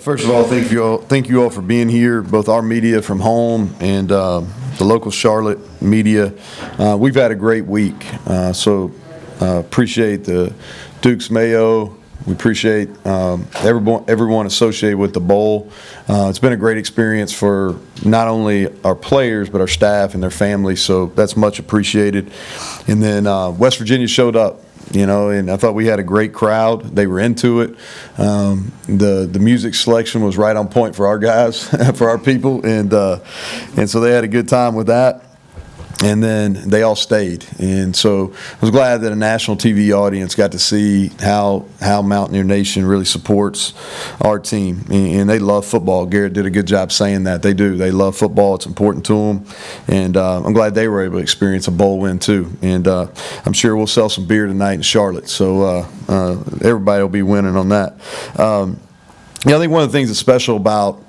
First of all, thank you all for being here, both our media from home and the local Charlotte media. We've had a great week, so appreciate the Dukes Mayo. We appreciate everyone associated with the bowl. It's been a great experience for not only our players but our staff and their families, so that's much appreciated. And then West Virginia showed up. And I thought we had a great crowd. They were into it. The music selection was right on point for our guys, for our people, and so they had a good time with that. And then they all stayed, and so I was glad that a national TV audience got to see how Mountaineer Nation really supports our team, and they love football. Garrett did a good job saying that. They do. They love football. It's important to them, and I'm glad they were able to experience a bowl win too. And I'm sure we'll sell some beer tonight in Charlotte, so everybody will be winning on that. I think one of the things that's special about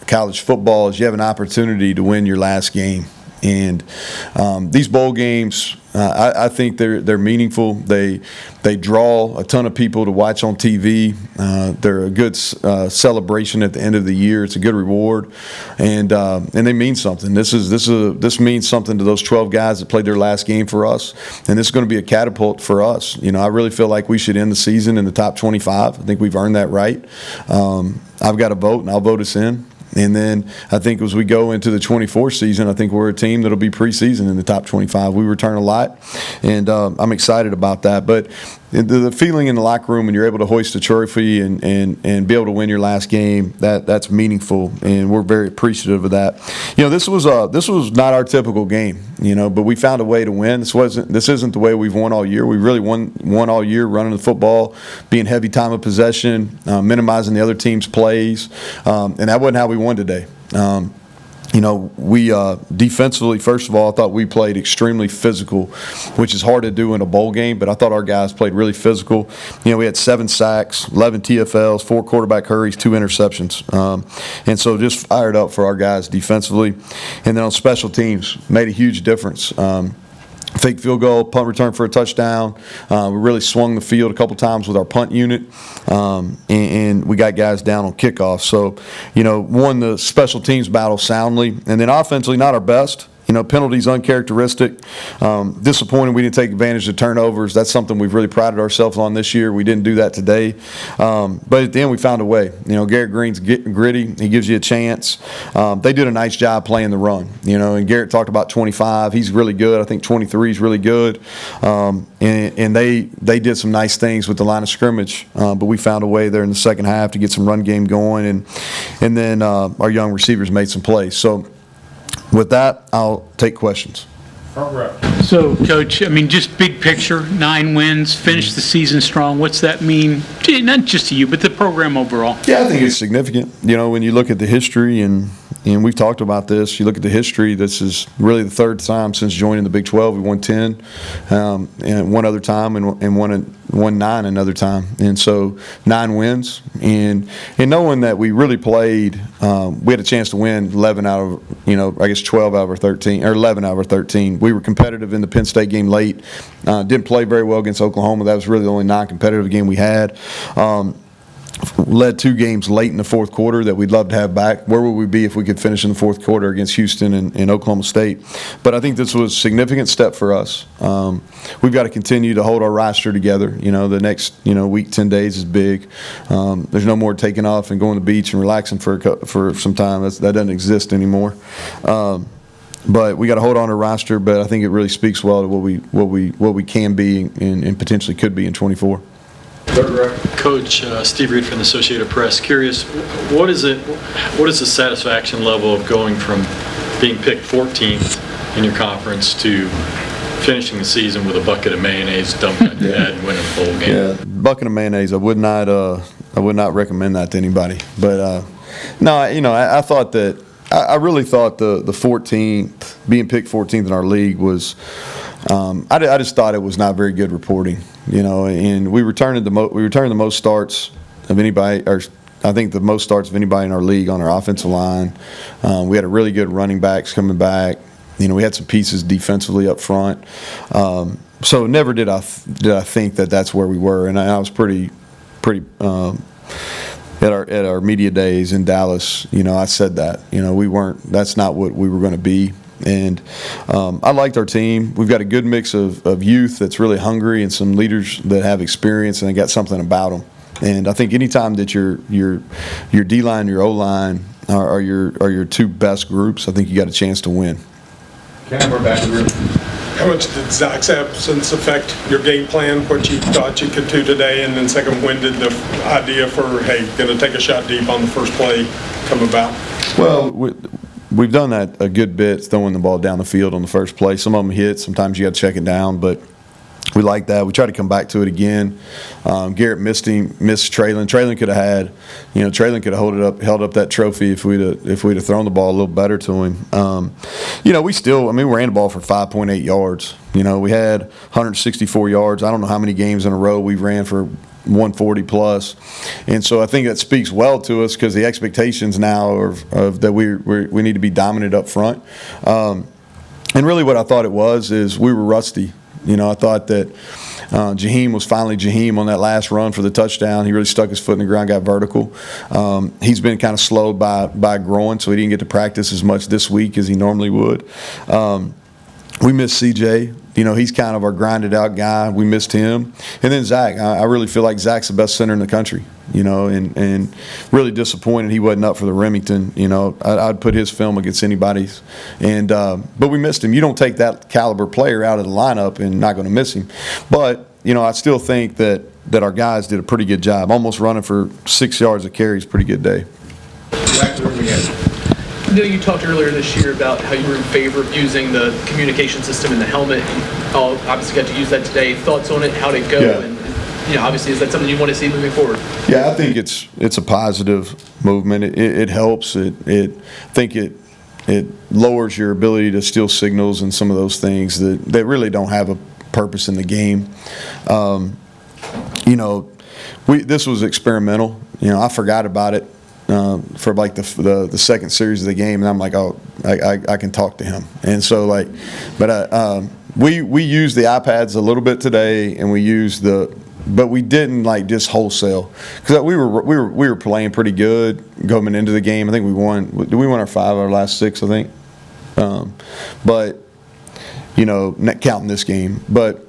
college football is you have an opportunity to win your last game. And these bowl games, I think they're meaningful. They draw a ton of people to watch on TV. They're a good celebration at the end of the year. It's a good reward, and they mean something. This means something to those 12 guys that played their last game for us, and this is going to be a catapult for us. I really feel like we should end the season in the top 25. I think we've earned that right. I've got a vote, and I'll vote us in. And then I think as we go into the 24 season, I think we're a team that'll be preseason in the top 25. We return a lot, and I'm excited about that. But the feeling in the locker room when you're able to hoist a trophy and be able to win your last game, that's meaningful, and we're very appreciative of that. This was not our typical game, but we found a way to win. This isn't the way we've won all year. We really won all year running the football, being heavy time of possession, minimizing the other team's plays, and that wasn't how we won today. We defensively, first of all, I thought we played extremely physical, which is hard to do in a bowl game, but I thought our guys played really physical. We had 7 sacks, 11 TFLs, 4 quarterback hurries, 2 interceptions. And so just fired up for our guys defensively. And then on special teams, made a huge difference. Fake field goal, punt return for a touchdown. We really swung the field a couple times with our punt unit, and we got guys down on kickoff. So, won the special teams battle soundly. And then offensively, not our best. Penalties uncharacteristic. Disappointing we didn't take advantage of turnovers. That's something we've really prided ourselves on this year. We didn't do that today. But at the end, we found a way. Garrett Green's gritty. He gives you a chance. They did a nice job playing the run. And Garrett talked about 25. He's really good. I think 23 is really good. And they did some nice things with the line of scrimmage. But we found a way there in the second half to get some run game going. And then our young receivers made some plays. So, with that, I'll take questions. So, Coach, just big picture, 9 wins, finish the season strong. What's that mean, not just to you, but the program overall? Yeah, I think it's significant. When you look at the history, and we've talked about this, you look at the history, this is really the 3rd time since joining the Big 12. We won 10 and one other time and won 9 another time. And so 9 wins. And knowing that we really played, we had a chance to win 11 out of, 12 out of our 13, or 11 out of our 13. We were competitive in the Penn State game late. Didn't play very well against Oklahoma. That was really the only non-competitive game we had. Led 2 games late in the 4th quarter that we'd love to have back. Where would we be if we could finish in the 4th quarter against Houston and Oklahoma State? But I think this was a significant step for us. We've got to continue to hold our roster together. The next week, 10 days is big. There's no more taking off and going to the beach and relaxing for some time. That doesn't exist anymore. But we got to hold on to roster. But I think it really speaks well to what we can be and potentially could be in 24. Coach, Steve Reed from the Associated Press. Curious, what is the satisfaction level of going from being picked 14th in your conference to finishing the season with a bucket of mayonnaise dumped on your head and winning a bowl game? Yeah, bucket of mayonnaise. I would not recommend that to anybody. But no, I thought that I really thought the 14th, being picked 14th in our league was. I just thought it was not very good reporting, and we returned the most starts of anybody, or I think the most starts of anybody in our league on our offensive line. We had a really good running backs coming back. We had some pieces defensively up front. So never did I think that that's where we were, and I was pretty at our media days in Dallas, I said that, that's not what we were going to be. And I liked our team. We've got a good mix of youth that's really hungry and some leaders that have experience and they got something about them. And I think anytime that your D-line, your O-line are your two best groups, I think you got a chance to win. Cam, we're back in the room. How much did Zach's absence affect your game plan, what you thought you could do today? And then second, when did the idea for, hey, going to take a shot deep on the first play come about? Well, we've done that a good bit, throwing the ball down the field on the first play. Some of them hit. Sometimes you got to check it down, but we like that. We try to come back to it again. Garrett missed Traylon. Traylon could have had, Traylon could have held up that trophy if we'd have thrown the ball a little better to him. We ran the ball for 5.8 yards. We had 164 yards. I don't know how many games in a row we ran for 140 plus, and so I think that speaks well to us because the expectations now are that we need to be dominant up front. And really, what I thought it was is we were rusty. I thought that Jaheim was finally Jaheim on that last run for the touchdown. He really stuck his foot in the ground, got vertical. He's been kind of slowed by growing, so he didn't get to practice as much this week as he normally would. We missed CJ. He's kind of our grinded out guy. We missed him. And then Zach. I really feel like Zach's the best center in the country, and really disappointed he wasn't up for the Remington. I'd put his film against anybody's. But we missed him. You don't take that caliber player out of the lineup and not going to miss him. But, I still think that our guys did a pretty good job. Almost running for 6 yards a carry is a pretty good day. Back to where we had. Neal, you talked earlier this year about how you were in favor of using the communication system in the helmet. You obviously got to use that today. Thoughts on it? How'd it go? Yeah. And obviously, is that something you want to see moving forward? Yeah, I think it's a positive movement. It helps. I think it lowers your ability to steal signals and some of those things that really don't have a purpose in the game. This was experimental. We forgot about it. For like the second series of the game, and I'm like, oh, I can talk to him, and so we used the iPads a little bit today, and but we didn't just wholesale because we were playing pretty good going into the game. I think we won. We won our last 6, I think, but not counting this game, but.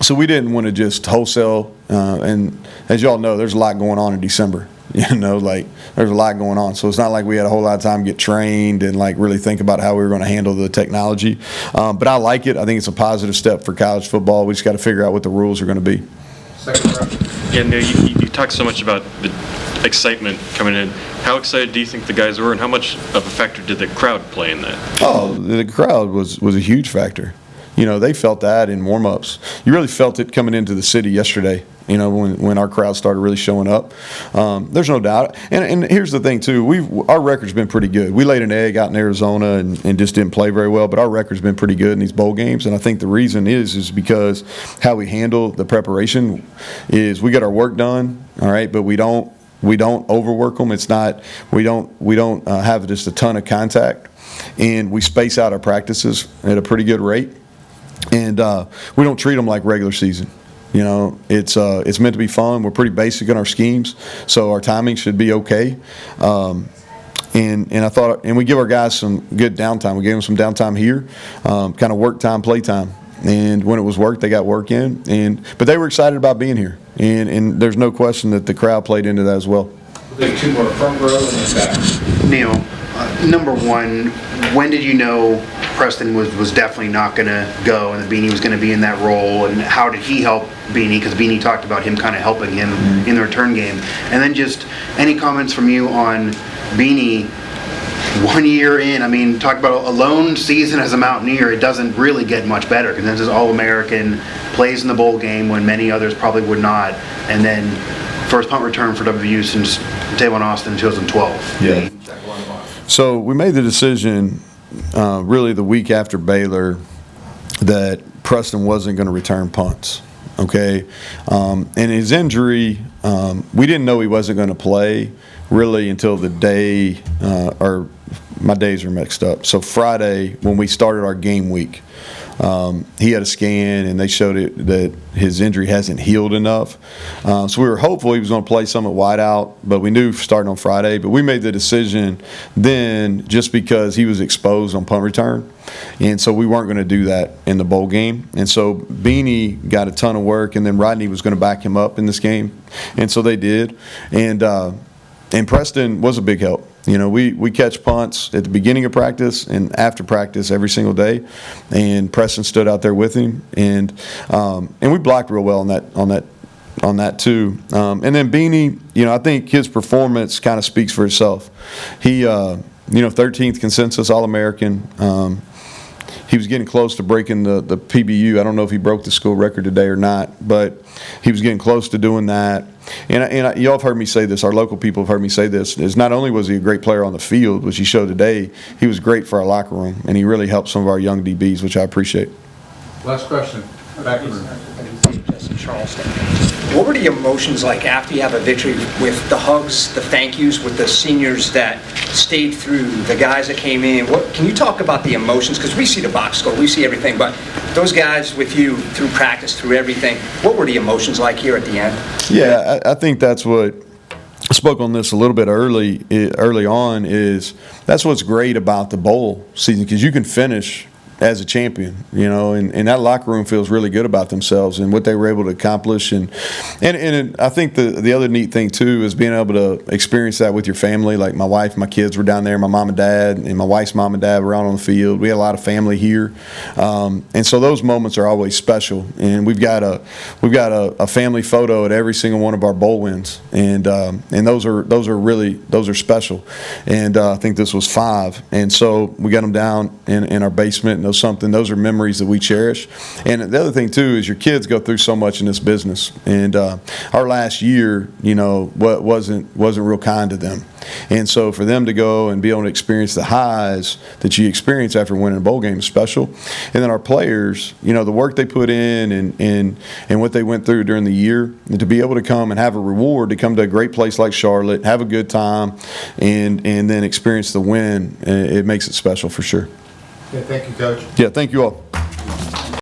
So we didn't want to just wholesale, and as y'all know, there's a lot going on in December. There's a lot going on. So it's not like we had a whole lot of time to get trained and really think about how we were going to handle the technology. But I like it. I think it's a positive step for college football. We just got to figure out what the rules are going to be. Second round. Yeah, Neal, you talked so much about the excitement coming in. How excited do you think the guys were, and how much of a factor did the crowd play in that? Oh, the crowd was a huge factor. They felt that in warm-ups. You really felt it coming into the city yesterday, when our crowd started really showing up. There's no doubt. And here's the thing, too. Our record's been pretty good. We laid an egg out in Arizona and just didn't play very well, but our record's been pretty good in these bowl games. And I think the reason is because how we handle the preparation is we get our work done, all right, but we don't overwork them. It's not we don't have just a ton of contact, and we space out our practices at a pretty good rate. And we don't treat them like regular season. It's meant to be fun. We're pretty basic in our schemes, so our timing should be okay. And I thought, and we give our guys some good downtime. We gave them some downtime here, kind of work time, play time. And when it was work, they got work in. But they were excited about being here, and there's no question that the crowd played into that as well. We'll take 2 more, front row and then back. Neal, number one, when did you know Preston was definitely not going to go and that Beanie was going to be in that role, and how did he help Beanie? Because Beanie talked about him kind of helping him in the return game. And then just any comments from you on Beanie 1 year in? Talk about a lone season as a Mountaineer. It doesn't really get much better because this is All-American, plays in the bowl game when many others probably would not, and then first punt return for WVU since Tavon Austin in 2012. Yeah. So we made the decision really the week after Baylor that Preston wasn't going to return punts, okay? And his injury, we didn't know he wasn't going to play really until the day, or my days are mixed up. So Friday when we started our game week, he had a scan, and they showed it that his injury hasn't healed enough. So we were hopeful he was going to play some at wideout, but we knew starting on Friday. But we made the decision then just because he was exposed on punt return. And so we weren't going to do that in the bowl game. And so Beanie got a ton of work, and then Rodney was going to back him up in this game. And so they did. And Preston was a big help. You know, we catch punts at the beginning of practice and after practice every single day, and Preston stood out there with him, and we blocked real well on that too. And then Beanie, you know, I think his performance kind of speaks for itself. He, 13th consensus All-American. He was getting close to breaking the PBU. I don't know if he broke the school record today or not, but he was getting close to doing that. And y'all have heard me say this, our local people have heard me say this, is not only was he a great player on the field, which he showed today, he was great for our locker room, and he really helped some of our young DBs, which I appreciate. Last question. Back in the room. What were the emotions like after you have a victory, with the hugs, the thank yous, with the seniors that stayed through, the guys that came in? Can you talk about the emotions? Because we see the box score, we see everything, but those guys with you through practice, through everything, what were the emotions like here at the end? Yeah, I think that's what I spoke on this a little bit early on, is that's what's great about the bowl season, because you can finish as a champion, you know, and that locker room feels really good about themselves and what they were able to accomplish. And I think the other neat thing too is being able to experience that with your family. Like my wife, my kids were down there, my mom and dad, and my wife's mom and dad were out on the field. We had a lot of family here, and so those moments are always special. And we've got a family photo at every single one of our bowl wins, and those are special. And I think this was 5, and so we got them down in our basement. And those are memories that we cherish. And the other thing too is your kids go through so much in this business, and our last year, you know, wasn't real kind to them. And so for them to go and be able to experience the highs that you experience after winning a bowl game is special. And then our players, you know, the work they put in and what they went through during the year, and to be able to come and have a reward, to come to a great place like Charlotte, have a good time, and then experience the win, it makes it special for sure. Okay, thank you, Coach. Yeah, thank you all.